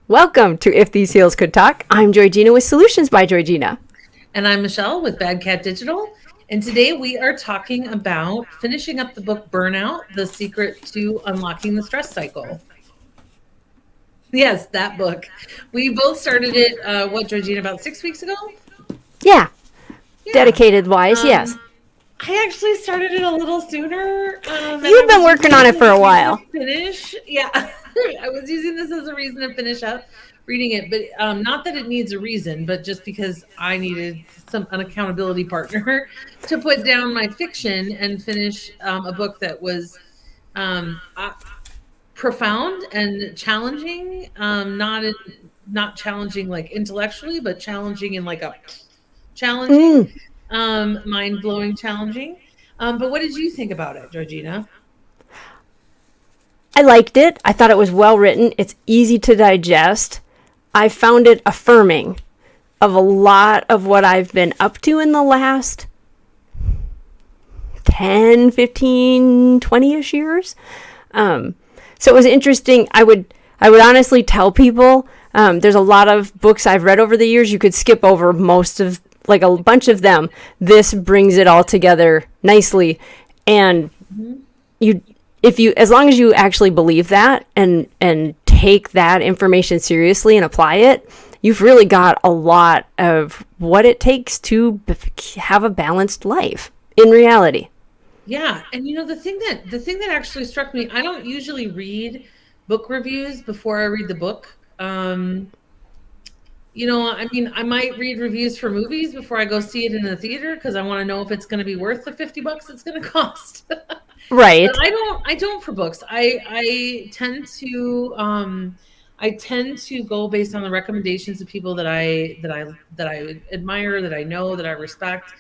Welcome to If These Heels Could Talk. I'm JoyGenea with Solutions by JoyGenea. And I'm Michelle with Bad Cat Digital. And today we are talking about finishing up the book Burnout, The Secret to Unlocking the Stress Cycle. Yes, that book. We both started it, JoyGenea, about 6 weeks ago? Yeah. Dedicated wise, yes. I actually started it a little sooner. You've been working on it for a while. Finish. Yeah. I was using this as a reason to finish up reading it, but not that it needs a reason, but just because I needed an accountability partner to put down my fiction and finish a book that was profound and challenging, not challenging like intellectually, but challenging in like a challenging, mind-blowing challenging. But what did you think about it, JoyGenea? I liked it. I thought it was well written. It's easy to digest. I found it affirming of a lot of what I've been up to in the last 10, 15, 20-ish years. So it was interesting. I would honestly tell people, there's a lot of books I've read over the years. You could skip over most of, like a bunch of them. This brings it all together nicely. And as long as you actually believe that and take that information seriously and apply it, you've really got a lot of what it takes to have a balanced life in reality. Yeah, and the thing that actually struck me, I don't usually read book reviews before I read the book. I might read reviews for movies before I go see it in the theater because I want to know if it's going to be worth the $50 it's going to cost. Right. But I don't for books. I tend to go based on the recommendations of people that I admire, that I know, that I respect.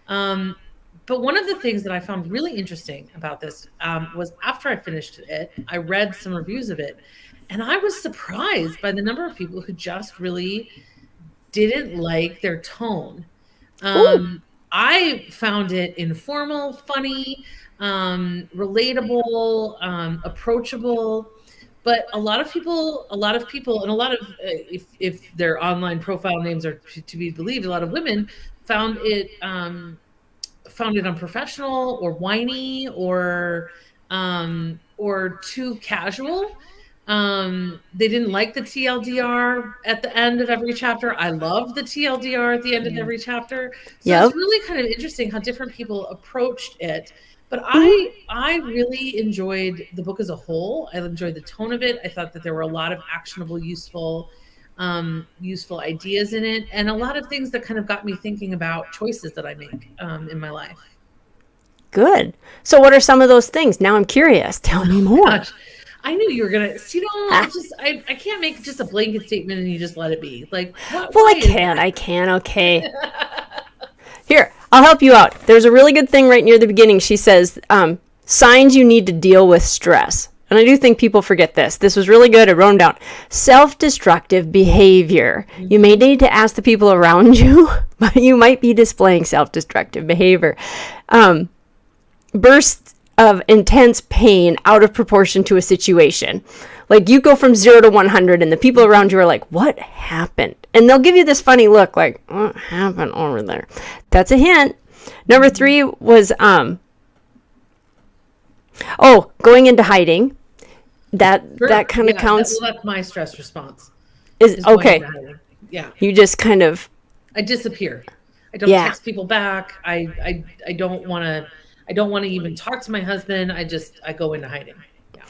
But one of the things that I found really interesting about this was after I finished it, I read some reviews of it, and I was surprised by the number of people who just really didn't like their tone. I found it informal, funny, relatable, approachable. But a lot of people, and a lot of, if their online profile names are to be believed, a lot of women found it unprofessional or whiny or too casual. They didn't like the TLDR at the end of every chapter. I love the TLDR at the end of every chapter. So It's really kind of interesting how different people approached it. But I really enjoyed the book as a whole. I enjoyed the tone of it. I thought that there were a lot of actionable, useful ideas in it, and a lot of things that kind of got me thinking about choices that I make in my life. Good. So what are some of those things? Now I'm curious. Tell me more. Gosh, I knew you were gonna. I can't make just a blanket statement and you just let it be. Like, I can. Okay. Here, I'll help you out. There's a really good thing right near the beginning. She says, signs you need to deal with stress. And I do think people forget this. This was really good. I wrote them down. Self-destructive behavior. Mm-hmm. You may need to ask the people around you, but you might be displaying self-destructive behavior. Bursts of intense pain out of proportion to a situation. Like you go from 0 to 100 and the people around you are like, what happened? And they'll give you this funny look like, what happened over there? That's a hint. Number 3 was, going into hiding. That kind of counts. That's my stress response. Is okay. Yeah. You just kind of. I disappear. I don't text people back. I don't want to even talk to my husband. I go into hiding. Yeah.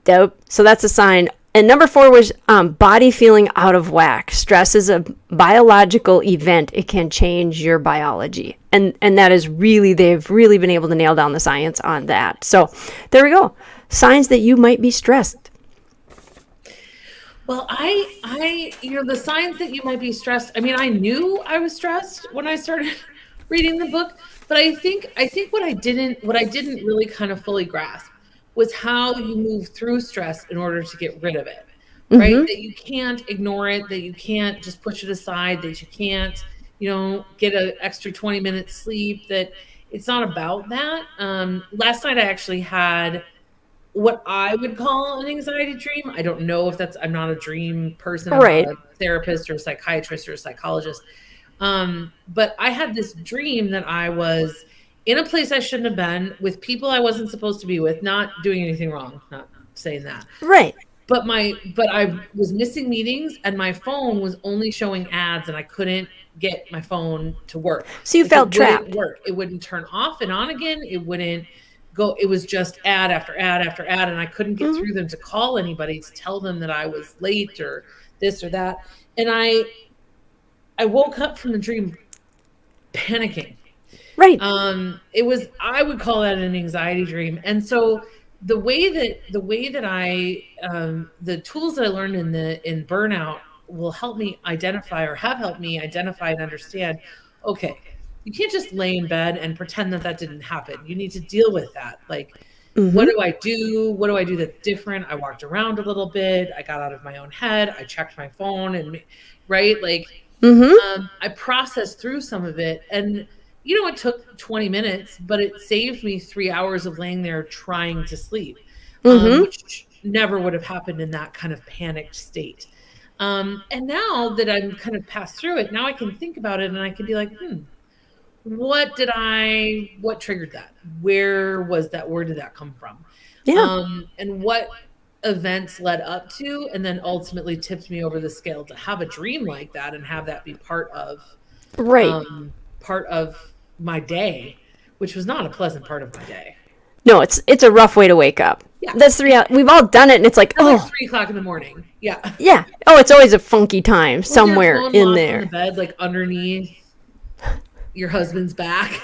Dope. So that's a sign. And number 4 was body feeling out of whack. Stress is a biological event. It can change your biology. And that is they've really been able to nail down the science on that. So there we go. Signs that you might be stressed. Well, the signs that you might be stressed. I mean, I knew I was stressed when I started reading the book, but I think what I didn't really kind of fully grasp was how you move through stress in order to get rid of it, right? Mm-hmm. That you can't ignore it, that you can't just push it aside, that you can't, get an extra 20 minutes sleep, that it's not about that. Last night I actually had what I would call an anxiety dream. I don't know if that's, I'm not a dream person. I'm not Right. a therapist or a psychiatrist or a psychologist. But I had this dream that I was in a place I shouldn't have been with people I wasn't supposed to be with, not doing anything wrong, not saying that. Right. But I was missing meetings and my phone was only showing ads and I couldn't get my phone to work. So you Like it felt wouldn't trapped. work. It wouldn't turn off and on again. It wouldn't go. It was just ad after ad after ad and I couldn't get through them to call anybody to tell them that I was late or this or that. And I woke up from the dream panicking. Right. It was, I would call that an anxiety dream. And so the way that the tools that I learned in Burnout will help me identify, or have helped me identify and understand, okay, you can't just lay in bed and pretend that that didn't happen. You need to deal with that. Like, what do I do? What do I do that's different? I walked around a little bit. I got out of my own head. I checked my phone and, right? Like, I processed through some of it. And, you know, it took 20 minutes, but it saved me 3 hours of laying there trying to sleep, which never would have happened in that kind of panicked state. And now that I'm kind of passed through it, now I can think about it and I can be like, what triggered that? Where was that? Where did that come from? Yeah. And what events led up to, and then ultimately tipped me over the scale to have a dream like that and have that be part of, Right. part of my day, which was not a pleasant part of my day. No, it's a rough way to wake up. Yeah. That's the reality. We've all done it, and it's like, Like 3:00 in the morning. Yeah. Yeah. Oh, it's always a funky time somewhere Your phone in lost there. on the bed, like underneath your husband's back.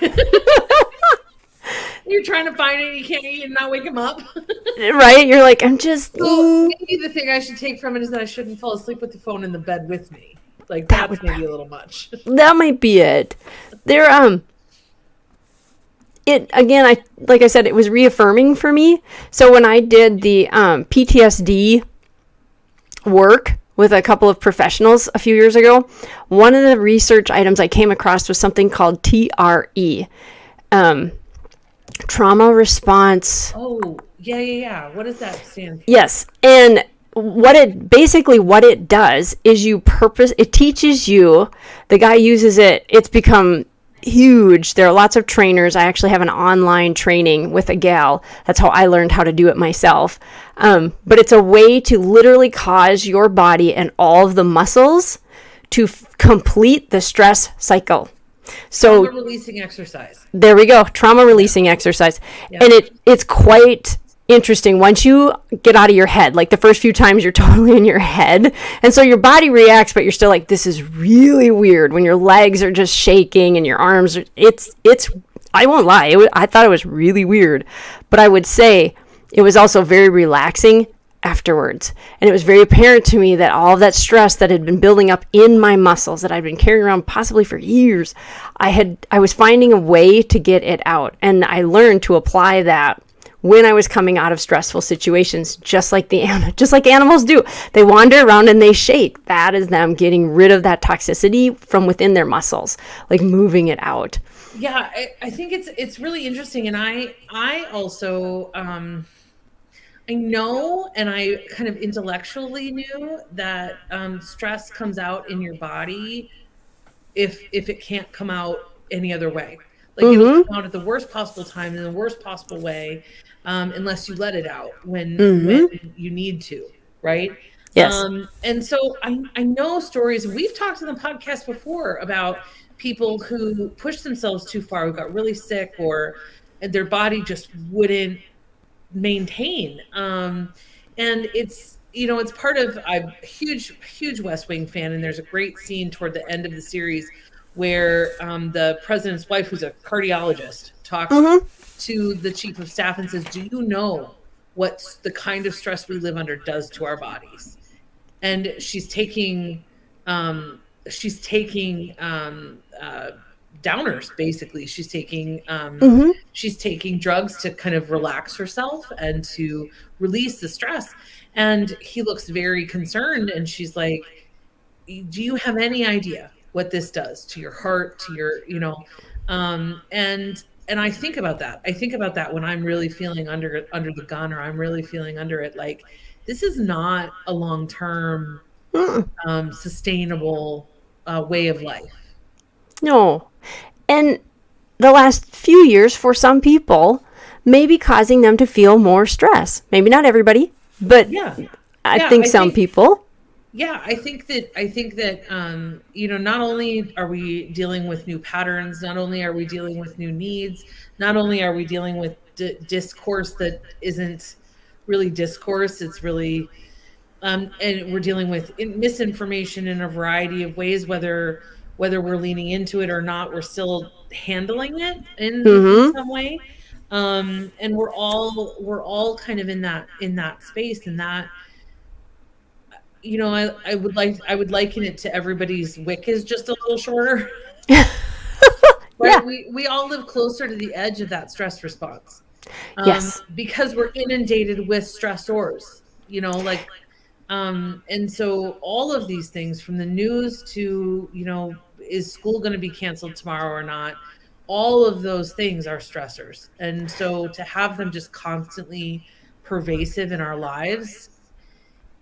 You're trying to find it, you can't eat and not wake him up. Right? You're like, I'm just. So maybe the thing I should take from it is that I shouldn't fall asleep with the phone in the bed with me. Like that's maybe a little much. That might be it. It again, like I said, it was reaffirming for me. So when I did the PTSD work with a couple of professionals a few years ago, one of the research items I came across was something called TRE, trauma response. Oh, yeah. What does that stand for? Yes, and what it does is it teaches you. The guy uses it. It's become huge. There are lots of trainers. I actually have an online training with a gal. That's how I learned how to do it myself. But it's a way to literally cause your body and all of the muscles to complete the stress cycle. So trauma releasing exercise. There we go. Trauma releasing exercise. Yeah. And it's quite interesting once you get out of your head. Like the first few times you're totally in your head, and so your body reacts, but you're still like, this is really weird when your legs are just shaking and your arms are, it's I won't lie, I thought it was really weird, but I would say it was also very relaxing afterwards. And it was very apparent to me that all of that stress that had been building up in my muscles that I'd been carrying around possibly for years, I was finding a way to get it out. And I learned to apply that when I was coming out of stressful situations, just like animals do. They wander around and they shake. That is them getting rid of that toxicity from within their muscles, like moving it out. Yeah, I think it's really interesting. And I also, I know, and I kind of intellectually knew that stress comes out in your body if it can't come out any other way. Like it'll come out at the worst possible time in the worst possible way, unless you let it out when you need to, right? Yes. And so I know stories, and we've talked on the podcast before about people who pushed themselves too far, who got really sick, or their body just wouldn't maintain. And it's, it's part of, I'm a huge West Wing fan, and there's a great scene toward the end of the series where the president's wife, who's a cardiologist, talks to the chief of staff and says, do you know what the kind of stress we live under does to our bodies? And she's taking downers, basically. She's taking drugs to kind of relax herself and to release the stress. And he looks very concerned, and she's like, do you have any idea what this does to your heart, to your, and and I think about that. I think about that when I'm really feeling under the gun, or I'm really feeling under it. Like, this is not a long-term sustainable way of life. No. And the last few years for some people may be causing them to feel more stress. Maybe not everybody, but Yeah. I Yeah, think some people. yeah, I think that not only are we dealing with new patterns, not only are we dealing with new needs, not only are we dealing with discourse that isn't really discourse, it's really and we're dealing with misinformation in a variety of ways, whether we're leaning into it or not, we're still handling it in Mm-hmm. some way. And we're all kind of in that space, and that, I would liken it to everybody's wick is just a little shorter. Yeah. Right? We all live closer to the edge of that stress response, Yes. because we're inundated with stressors, and so all of these things, from the news to, is school going to be canceled tomorrow or not, all of those things are stressors. And so to have them just constantly pervasive in our lives,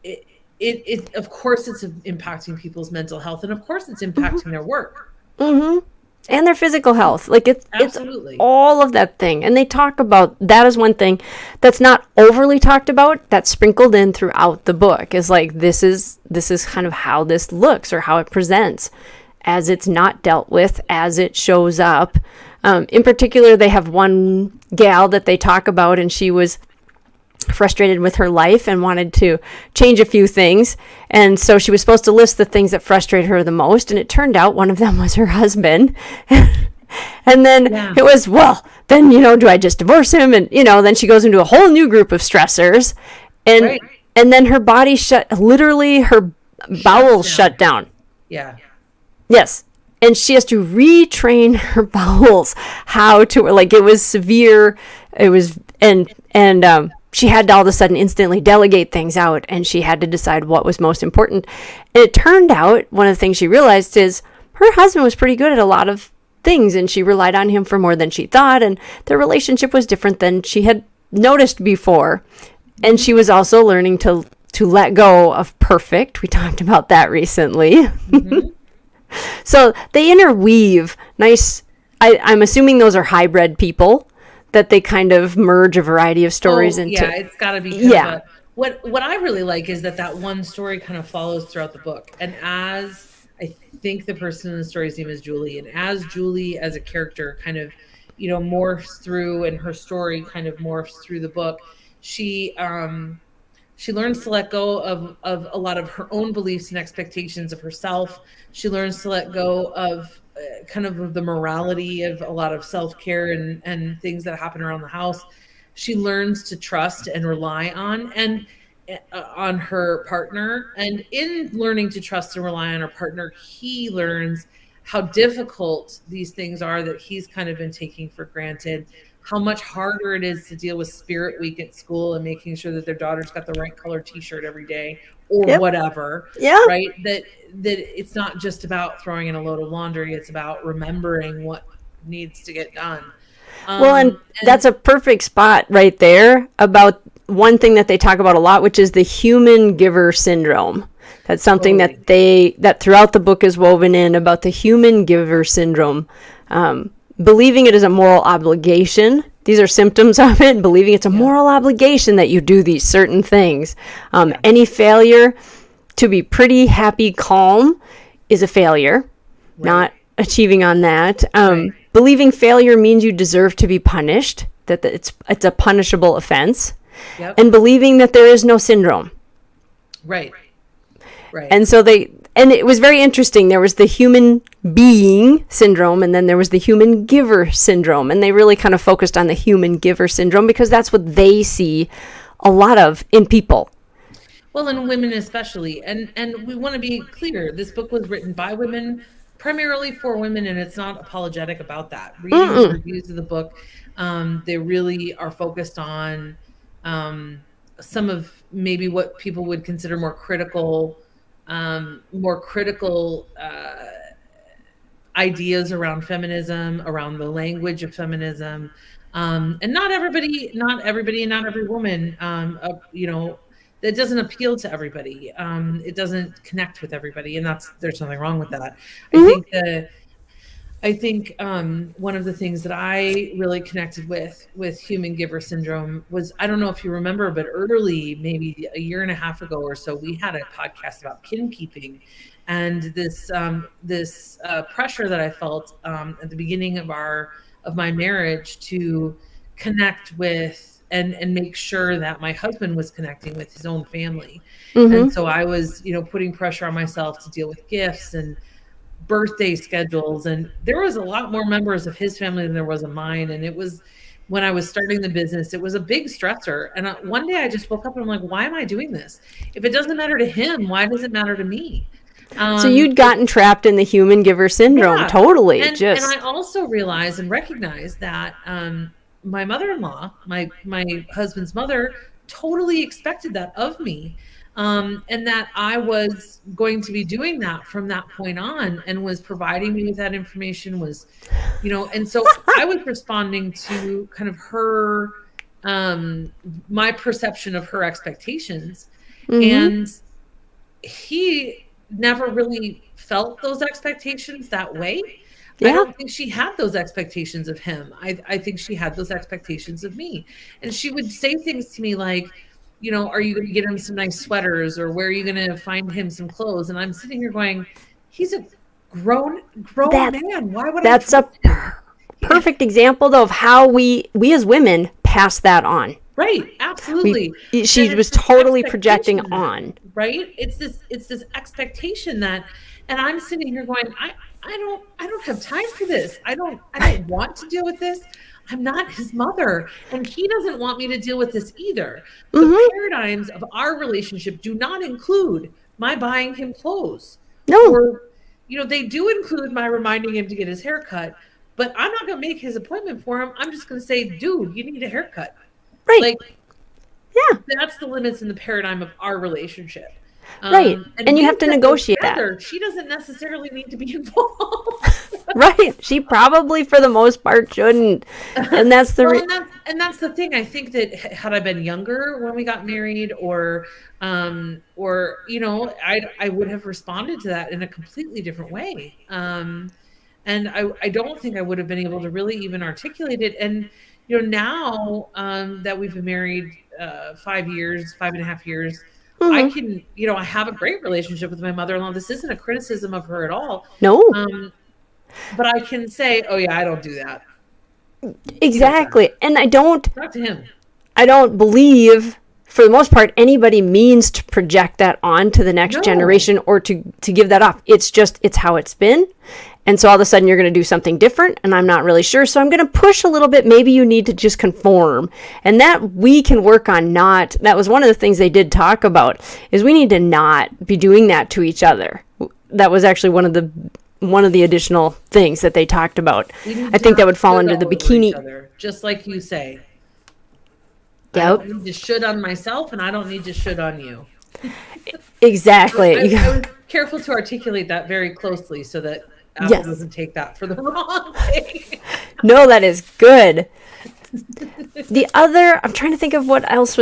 it, of course it's impacting people's mental health, and of course it's impacting their work. Mm-hmm. And their physical health. Like it's Absolutely. all of that thing. And they talk about that as one thing that's not overly talked about, that's sprinkled in throughout the book, is like this is kind of how this looks, or how it presents as it's not dealt with, as it shows up. In particular, they have one gal that they talk about, and she was frustrated with her life and wanted to change a few things. And so she was supposed to list the things that frustrated her the most. And it turned out one of them was her husband. And then it was, well, then, do I just divorce him? And, then she goes into a whole new group of stressors. And, Right. and then her body literally her bowels shut down. Yeah. Yes. And she has to retrain her bowels how to, like, it was severe. It was, and she had to all of a sudden instantly delegate things out, and she had to decide what was most important. And it turned out one of the things she realized is her husband was pretty good at a lot of things, and she relied on him for more than she thought, and their relationship was different than she had noticed before. And she was also learning to let go of perfect. We talked about that recently. Mm-hmm. So they interweave nice. I'm assuming those are hybrid people, that they kind of merge a variety of stories into. Yeah, it's got to be kind of what I really like is that one story kind of follows throughout the book. And as I think the person in the story's name is Julie, and as Julie as a character kind of, morphs through, and her story kind of morphs through the book, she learns to let go of a lot of her own beliefs and expectations of herself. She learns to let go of kind of the morality of a lot of self-care and things that happen around the house. She learns to trust and rely on her partner. And in learning to trust and rely on her partner, he learns how difficult these things are that he's kind of been taking for granted, how much harder it is to deal with Spirit Week at school and making sure that their daughter's got the right color t-shirt every day, or whatever. Yeah. Right. That it's not just about throwing in a load of laundry. It's about remembering what needs to get done. And that's a perfect spot right there about one thing that they talk about a lot, which is the human giver syndrome. That's something that throughout the book is woven in, about the human giver syndrome. Believing it is a moral obligation. These are symptoms of it. Believing it's a moral obligation that you do these certain things. Any failure to be pretty, happy, calm is a failure. Right. Not achieving on that. Believing failure means you deserve to be punished, that it's a punishable offense. Yep. And believing that there is no syndrome. Right. And so it was very interesting. There was the human being syndrome, and then there was the human giver syndrome. And they really kind of focused on the human giver syndrome because that's what they see a lot of in people. Well, in women especially. And we want to be clear. This book was written by women, primarily for women, and it's not apologetic about that. Reading the reviews of the book, they really are focused on some of maybe what people would consider more critical ideas around feminism, around the language of feminism. And not everybody, and not every woman, that doesn't appeal to everybody. It doesn't connect with everybody, and there's nothing wrong with that. I think one of the things that I really connected with human giver syndrome was, I don't know if you remember, but early, maybe a year and a half ago or so, we had a podcast about kin keeping, and this pressure that I felt at the beginning of my marriage to connect with and make sure that my husband was connecting with his own family. And so I was, putting pressure on myself to deal with gifts and birthday schedules, and there was a lot more members of his family than there was of mine. And it was, when I was starting the business, it was a big stressor. And one day I just woke up and I'm like, why am I doing this? If it doesn't matter to him, why does it matter to me? So you'd gotten trapped in the human giver syndrome. Yeah. Totally. And I also realized and recognized that my mother-in-law, my husband's mother, totally expected that of me. And that I was going to be doing that from that point on, and was providing me with that information, and so I was responding to kind of her, my perception of her expectations. And he never really felt those expectations that way. I don't think she had those expectations of him. I think she had those expectations of me. And she would say things to me like, are you going to get him some nice sweaters, or where are you going to find him some clothes? And I'm sitting here going, he's a grown man. Why would that's a perfect example, though, of how we as women pass that on. Right. Absolutely. She was totally projecting on. Right. It's this expectation that, and I'm sitting here going, I don't have time for this. I don't want to deal with this. I'm not his mother, and he doesn't want me to deal with this either. The paradigms of our relationship do not include my buying him clothes. No. Or, they do include my reminding him to get his hair cut, but I'm not going to make his appointment for him. I'm just going to say, dude, you need a haircut. Right. That's the limits in the paradigm of our relationship. Right. And you have to negotiate that. She doesn't necessarily need to be involved. Right. She probably, for the most part, shouldn't. And that's the that's the thing. I think that had I been younger when we got married, or I would have responded to that in a completely different way. And I don't think I would have been able to really even articulate it. And now that we've been married 5.5 years, I can, I have a great relationship with my mother-in-law. This isn't a criticism of her at all. No. But I can say, oh yeah, I don't do that. Exactly. And not to him. I don't believe, for the most part, anybody means to project that on to the next generation, or to give that off. It's how it's been. And so all of a sudden you're going to do something different, and I'm not really sure. So I'm going to push a little bit. Maybe you need to just conform. And that we can work on that was one of the things they did talk about, is we need to not be doing that to each other. That was actually one of the additional things that they talked about. I think that would fall under the bikini. Just like you say. Yep. I don't need to should on myself, and I don't need to should on you. Exactly. I was careful to articulate that very closely so that Apple doesn't take that for the wrong thing. No, that is good. I'm trying to think of what else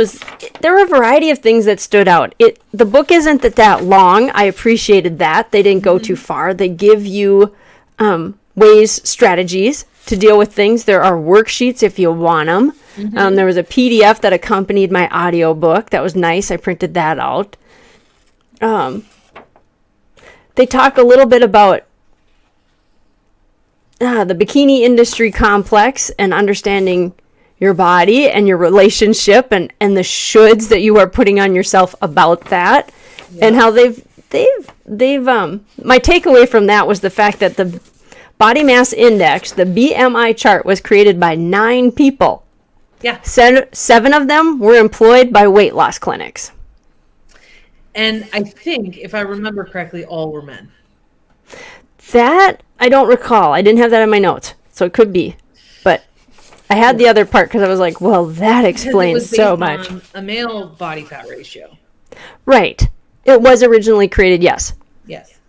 there were a variety of things that stood out. The book isn't that long. I appreciated that. They didn't go too far. They give you strategies to deal with things. There are worksheets if you want them. There was a PDF that accompanied my audiobook. That was nice. I printed that out. They talk a little bit about the bikini industry complex and understanding your body and your relationship and the shoulds that you are putting on yourself about that, and how they've my takeaway from that was the fact that the body mass index, the BMI chart, was created by 9 people. Yeah. 7 of them were employed by weight loss clinics. And I think, if I remember correctly, all were men. That I don't recall. I didn't have that in my notes, so it could be. But I had the other part because I was like, well, that explains so much. A male body fat ratio. Right. It was originally created, yes. Yes.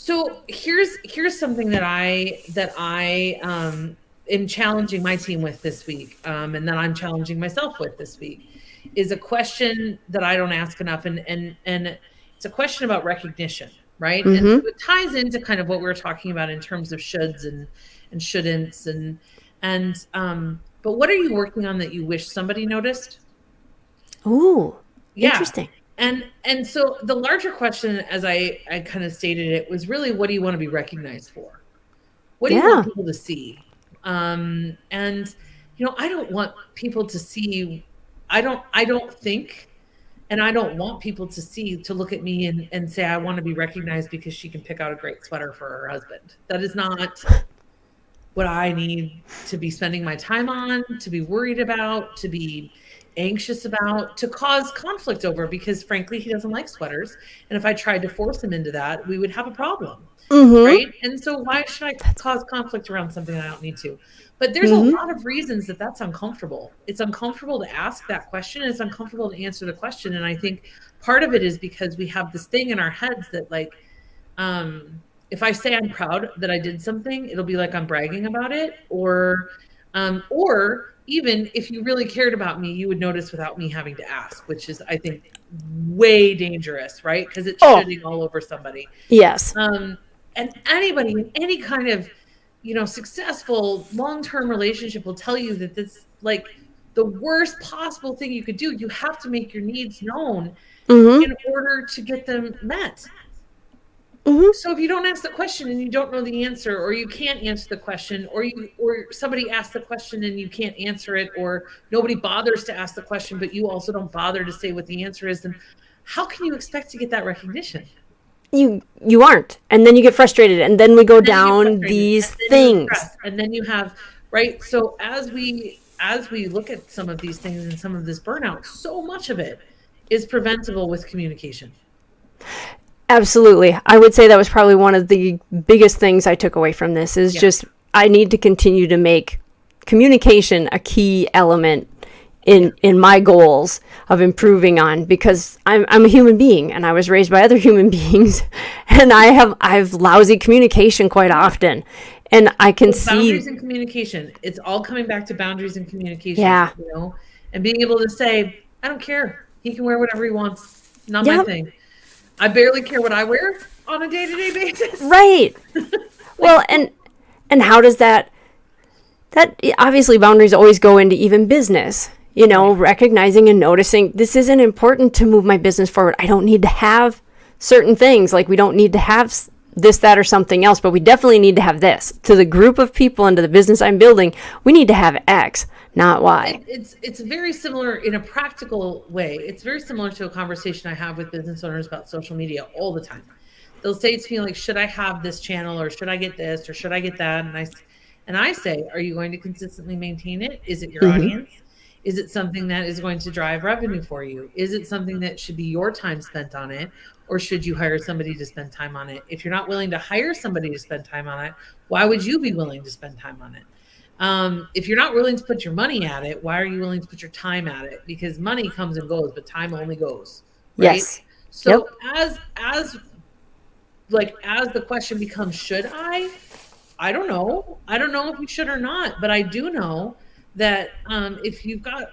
So here's something that I am challenging my team with this week, and that I'm challenging myself with this week, is a question that I don't ask enough, and it's a question about recognition, right? And so it ties into kind of what we were talking about in terms of shoulds and shouldn'ts, but what are you working on that you wish somebody noticed? Ooh, interesting. And so the larger question, as I kind of stated it, was really, what do you want to be recognized for? What do you want people to see? And I don't want people to see. I don't think, and I don't want people to look at me and say, I want to be recognized because she can pick out a great sweater for her husband. That is not what I need to be spending my time on, to be worried about, to be anxious about, to cause conflict over, because frankly, he doesn't like sweaters. And if I tried to force him into that, we would have a problem. Right. And so why should I cause conflict around something I don't need to? But there's a lot of reasons that that's uncomfortable. It's uncomfortable to ask that question. It's uncomfortable to answer the question. And I think part of it is because we have this thing in our heads that, like, if I say I'm proud that I did something, it'll be like I'm bragging about it. Or even if you really cared about me, you would notice without me having to ask, which is, I think, way dangerous, right? Because it's shitting all over somebody. Yes. And anybody in any kind of, successful long-term relationship will tell you that this, like, the worst possible thing you could do. You have to make your needs known in order to get them met. So if you don't ask the question and you don't know the answer, or you can't answer the question, or somebody asks the question and you can't answer it, or nobody bothers to ask the question, but you also don't bother to say what the answer is, then how can you expect to get that recognition? You aren't. And then you get frustrated, and then we go down these things. And then you have, right? So as we look at some of these things and some of this burnout, so much of it is preventable with communication. Absolutely. I would say that was probably one of the biggest things I took away from this is just, I need to continue to make communication a key element in my goals of improving on, because I'm a human being and I was raised by other human beings, and I've lousy communication quite often. And I can see boundaries and communication. It's all coming back to boundaries and communication. Yeah. And being able to say, I don't care. He can wear whatever he wants. Not my thing. I barely care what I wear on a day-to-day basis. Right. Well, and how does that obviously boundaries always go into even business, recognizing and noticing this isn't important to move my business forward. I don't need to have certain things. Like, we don't need to have this, that, or something else, but we definitely need to have this. To the group of people and to the business I'm building, we need to have X, not Y. It's very similar in a practical way. It's very similar to a conversation I have with business owners about social media all the time. They'll say to me, like, should I have this channel, or should I get this, or should I get that? And I say, are you going to consistently maintain it? Is it your audience? Is it something that is going to drive revenue for you? Is it something that should be your time spent on it? Or should you hire somebody to spend time on it? If you're not willing to hire somebody to spend time on it, why would you be willing to spend time on it? If you're not willing to put your money at it, why are you willing to put your time at it? Because money comes and goes, but time only goes. Right? Yes. So as the question becomes, should I? I don't know. I don't know if you should or not, but I do know that if you've got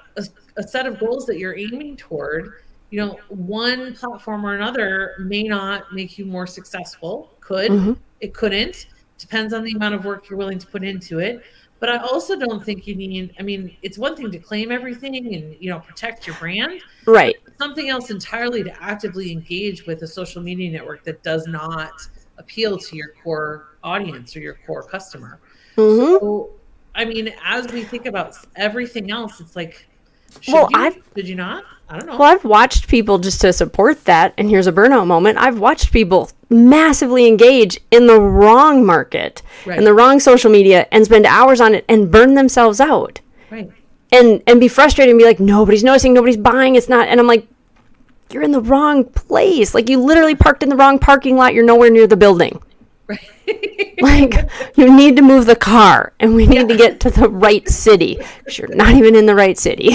a set of goals that you're aiming toward, one platform or another may not make you more successful. It couldn't. Depends on the amount of work you're willing to put into it. But I also don't think you need, it's one thing to claim everything and, protect your brand. Right. Something else entirely to actively engage with a social media network that does not appeal to your core audience or your core customer. So, as we think about everything else, it's like, did you not? I don't know. Well, I've watched people, just to support that, and here's a burnout moment, I've watched people massively engage in the wrong market, in the wrong social media, and spend hours on it and burn themselves out. Right. And be frustrated and be like, nobody's noticing, nobody's buying, it's not. And I'm like, you're in the wrong place. Like, you literally parked in the wrong parking lot. You're nowhere near the building. Right. Like, you need to move the car, and we need to get to the right city, because you're not even in the right city.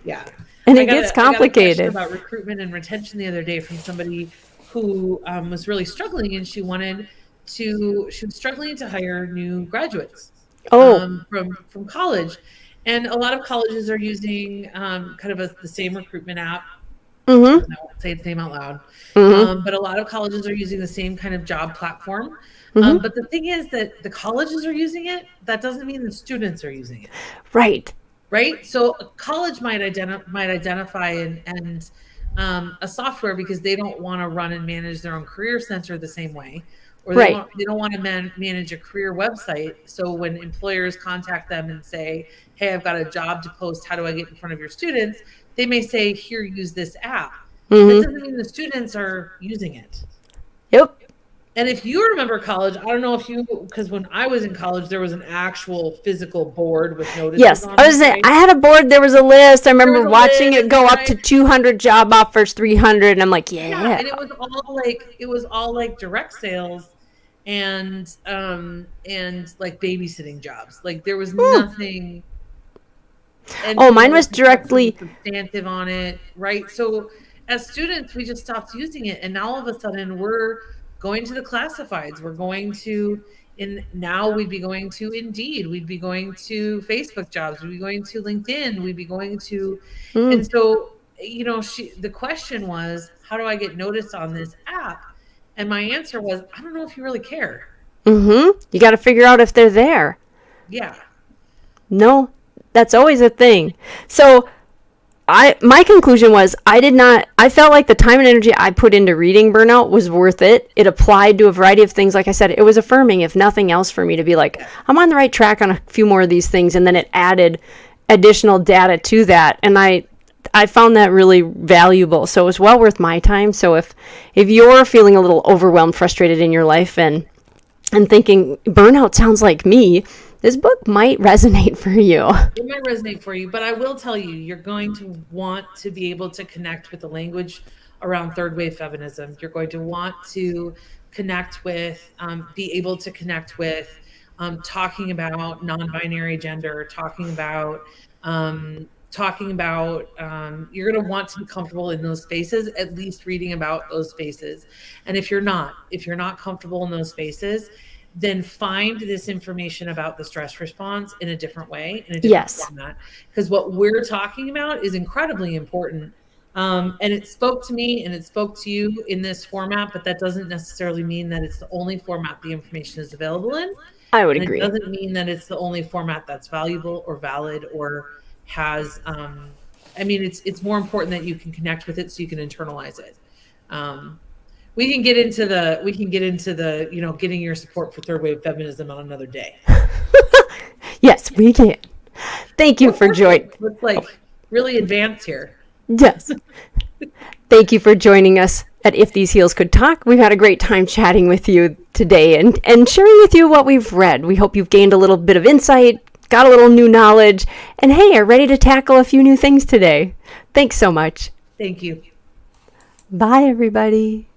Yeah. And it gets complicated. I got a question about recruitment and retention the other day from somebody who was really struggling, and she was struggling to hire new graduates from college. And a lot of colleges are using kind of the same recruitment app. Mm-hmm. I won't say its name out loud. Mm-hmm. But a lot of colleges are using the same kind of job platform. Mm-hmm. But the thing is that the colleges are using it. That doesn't mean the students are using it. Right. Right. So a college might identify and a software because they don't want to run and manage their own career center the same way, or they don't want to manage a career website. So when employers contact them and say, hey, I've got a job to post, how do I get in front of your students? They may say, here, use this app. Mm-hmm. That doesn't mean the students are using it. Yep. And if you remember college, I don't know if because when I was in college, there was an actual physical board with notices. Yes, on I was saying, I had a board. There was a list. I remember watching it go up to 200 job offers, 300, and I'm like, yeah. And it was all like direct sales, and like babysitting jobs. Like there was nothing. And mine was directly substantive on it, right? So as students, we just stopped using it, and now all of a sudden we're going to the classifieds. We're going to, now we'd be going to Indeed. We'd be going to Facebook jobs. We'd be going to LinkedIn. We'd be going to, and so, the question was, how do I get noticed on this app? And my answer was, I don't know if you really care. Mm-hmm. You got to figure out if they're there. Yeah. No, that's always a thing. So my conclusion was I felt like the time and energy I put into reading Burnout was worth it. It applied to a variety of things. Like I said, it was affirming, if nothing else, for me to be like, I'm on the right track on a few more of these things. And then it added additional data to that. And I found that really valuable. So it was well worth my time. So if you're feeling a little overwhelmed, frustrated in your life and thinking burnout sounds like me, this book might resonate for you. It might resonate for you, but I will tell you, you're going to want to be able to connect with the language around third wave feminism. You're going to want to connect with, be able to connect with talking about non-binary gender, talking about, you're going to want to be comfortable in those spaces, at least reading about those spaces. And if you're not comfortable in those spaces, then find this information about the stress response in a different way, in a different format. Because what we're talking about is incredibly important. And it spoke to me and it spoke to you in this format, but that doesn't necessarily mean that it's the only format the information is available in. I would agree. It doesn't mean that it's the only format that's valuable or valid or has, it's more important that you can connect with it so you can internalize it. We can get into the getting your support for third wave feminism on another day. Yes, we can. Thank you for joining. It's really advanced here. Yes. Thank you for joining us at If These Heels Could Talk. We've had a great time chatting with you today and sharing with you what we've read. We hope you've gained a little bit of insight, got a little new knowledge, and hey, are ready to tackle a few new things today. Thanks so much. Thank you. Bye, everybody.